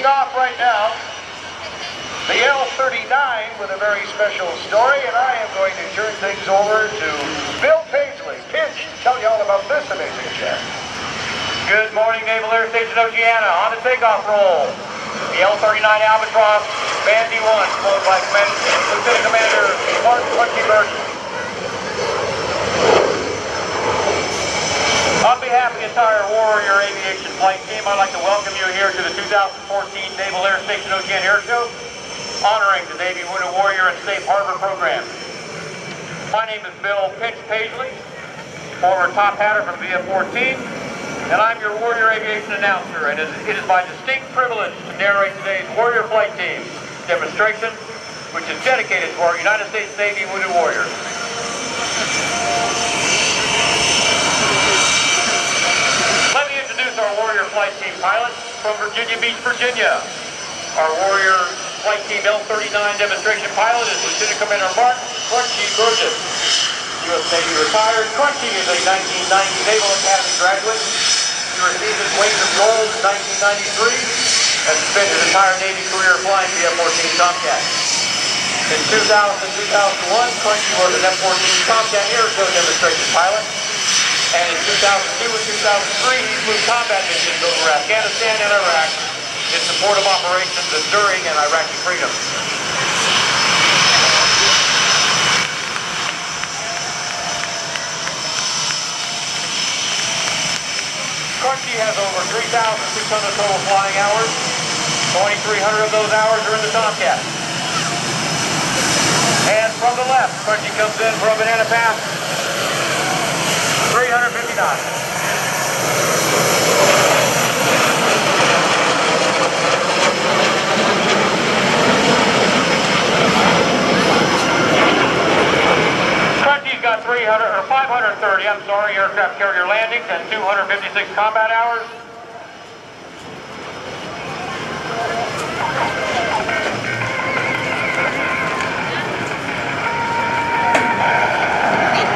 off right now the L-39 with a very special story, and I am going to turn things over to Bill Paisley. Pinch, tell you all about this amazing jet. Good morning, Naval Air Station Oceana. On the takeoff roll, the L-39 Albatross, Band D1, flown by Lieutenant Commander Mark Burgess. On behalf of the entire Warrior Aviation flight team, I'd like to welcome you here to the 2014 Naval Air Station Oceana Airshow, honoring the Navy Wounded Warrior and Safe Harbor program. My name is Bill Pinch Paisley, former top hatter from VF-14, and I'm your Warrior Aviation announcer, and it is my distinct privilege to narrate today's Warrior Flight Team demonstration, which is dedicated to our United States Navy Wounded Warriors. Let me introduce our Warrior Flight Team pilot from Virginia Beach, Virginia. Our Warrior Flight Team L-39 demonstration pilot is Lieutenant Commander Mark Burgess. U.S. Navy retired. Crunchy is a 1990 Naval Academy graduate. He received his Wings of Gold in 1993 and spent his entire Navy career flying the F-14 Tomcat. In 2000 and 2001, Crunchy was an F-14 Tomcat Airshow demonstration pilot. And in 2002 and 2003, he flew combat missions over Afghanistan and Iraq in support of operations enduring and Iraqi freedom. Crunchy has over 3,600 total flying hours. 2,300 of those hours are in the Tomcat. And from the left, Crunchy comes in for a banana pass. 350 knots. Crunchy's got 530, aircraft carrier landings and 256 combat hours.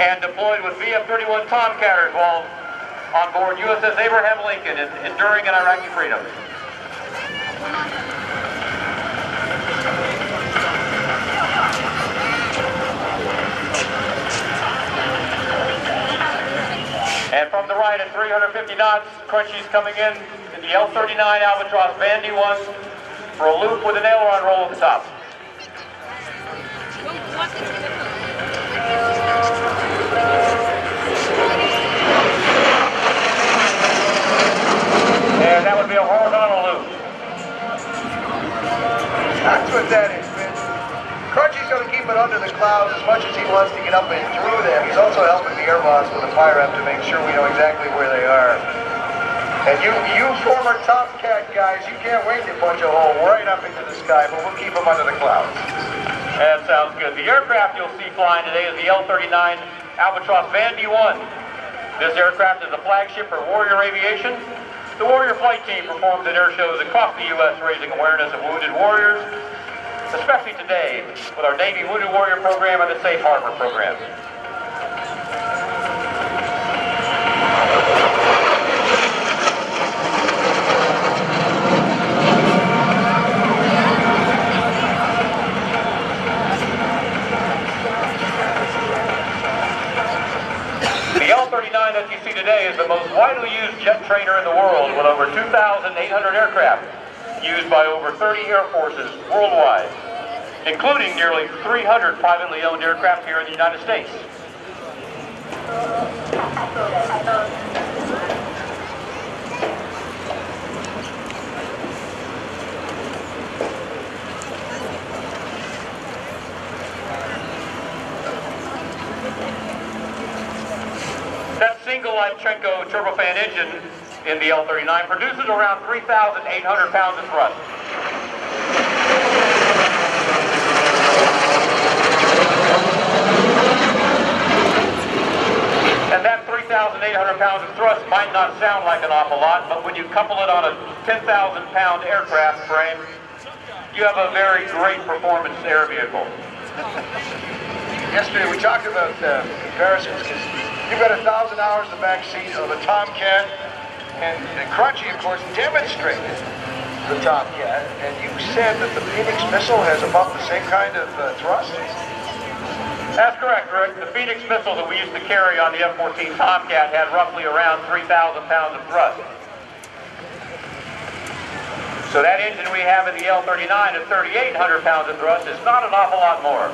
And deployed with VF-31 Tomcatters while on board USS Abraham Lincoln, enduring in Iraqi freedom. And from the right at 350 knots, Crunchy's coming in the L-39 Albatross Band D1 for a loop with an aileron roll at the top. And that would be a horizontal loop. That's what that is, man. Crunchy's going to keep it under the clouds as much as he wants to get up and through them. He's also helping the air boss with the fire up to make sure we know exactly where they are. And you former Tomcat guys, you can't wait to punch a hole right up into the sky, but we'll keep them under the clouds. That sounds good. The aircraft you'll see flying today is the L-39 Albatross Band D1. This aircraft is a flagship for Warrior Aviation. The Warrior Flight Team performs at air shows across the U.S. raising awareness of wounded warriors, especially today with our Navy Wounded Warrior program and the Safe Harbor program. The L-39 that you see today is the most widely used jet trainer in the world, with over 2,800 aircraft used by over 30 air forces worldwide, including nearly 300 privately owned aircraft here in the United States. That single Lifchenko turbofan engine in the L-39 produces around 3,800 pounds of thrust. And that 3,800 pounds of thrust might not sound like an awful lot, but when you couple it on a 10,000-pound aircraft frame, you have a very great performance air vehicle. Yesterday we talked about comparisons, because you've got 1,000 hours in the back seat of a Tomcat, and Crunchy, of course, demonstrated the Tomcat, and you said that the Phoenix missile has about the same kind of thrust? That's correct, Rick. The Phoenix missile that we used to carry on the F-14 Tomcat had roughly around 3,000 pounds of thrust. So that engine we have in the L-39 at 3,800 pounds of thrust is not an awful lot more.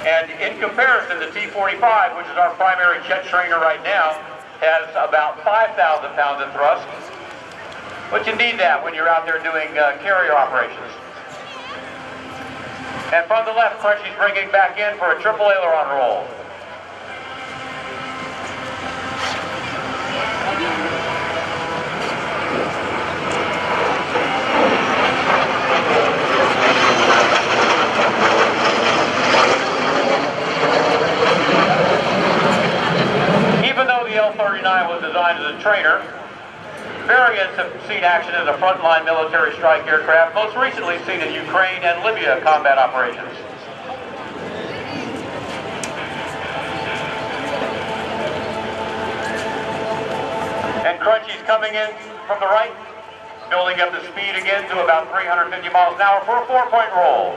And in comparison, the T-45, which is our primary jet trainer right now, has about 5,000 pounds of thrust, but you need that when you're out there doing carrier operations. And from the left, Crunchy's bringing back in for a triple aileron roll. Even though the L-39 was designed as a trainer, variants have seen action as a frontline military strike aircraft, most recently seen in Ukraine and Libya combat operations. And Crunchy's coming in from the right, building up the speed again to about 350 miles an hour for a 4-point roll.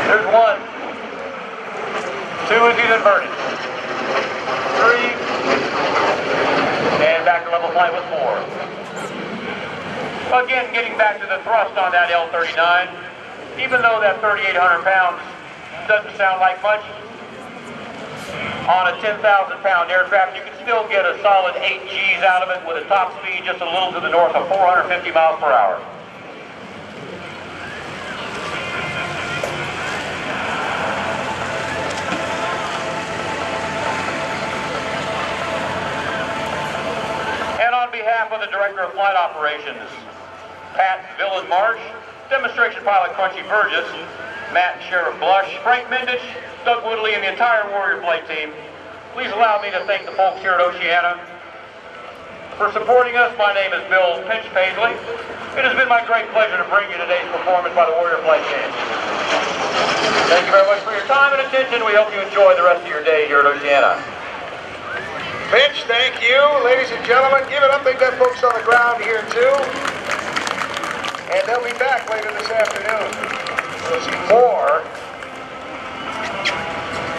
There's 1. 2 is he's inverted. 3. And back to level flight with 4. Again, getting back to the thrust on that L-39, even though that 3,800 pounds doesn't sound like much, on a 10,000 pound aircraft, you can still get a solid 8 Gs out of it with a top speed just a little to the north of 450 miles per hour. On behalf of the Director of Flight Operations, Pat Villain Marsh, Demonstration Pilot Crunchy Burgess, Matt and Sheriff Blush, Frank Mindich, Doug Woodley, and the entire Warrior Flight team, please allow me to thank the folks here at Oceana for supporting us. My name is Bill Pinch Paisley. It has been my great pleasure to bring you today's performance by the Warrior Flight team. Thank you very much for your time and attention. We hope you enjoy the rest of your day here at Oceana. Finch, thank you. Ladies and gentlemen, give it up. They've got folks on the ground here too. And they'll be back later this afternoon. We'll see more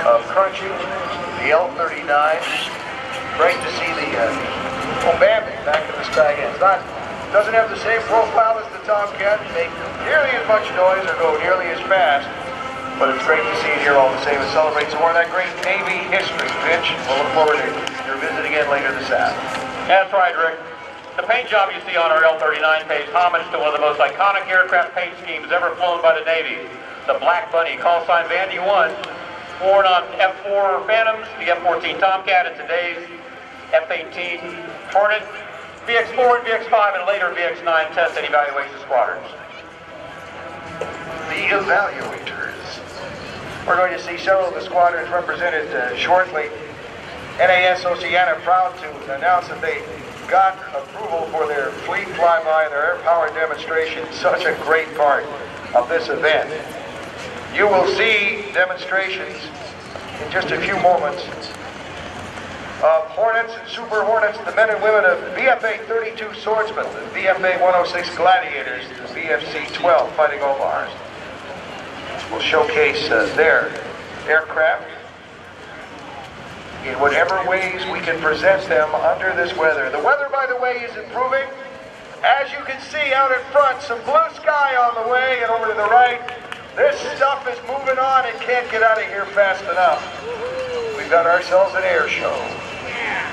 of Crunchy, the L-39. Great to see the Bambi back in the sky again. Doesn't have the same profile as the Tomcat, make nearly as much noise or go nearly as fast. But it's great to see it here all the same and celebrate some more of that great Navy history, Finch. We'll look forward to your visit again later this afternoon. That's right, Rick. The paint job you see on our L-39 pays homage to one of the most iconic aircraft paint schemes ever flown by the Navy, the Black Bunny, call sign Vandy 1, worn on F-4 Phantoms, the F-14 Tomcat, and today's F-18 Hornet, VX-4 and VX-5, and later VX-9 test and evaluation squadrons. The evaluators. We're going to see several of the squadrons represented shortly. NAS Oceana proud to announce that they got approval for their fleet flyby and their air power demonstration. Such a great part of this event. You will see demonstrations in just a few moments of Hornets and Super Hornets, the men and women of VFA 32 Swordsmen, the VFA 106 Gladiators, the VFC 12 Fighting Omars. We'll showcase their aircraft in whatever ways we can present them under this weather. The weather, by the way, is improving. As you can see out in front, some blue sky on the way, and over to the right, this stuff is moving on. It can't get out of here fast enough. We've got ourselves an air show. Yeah.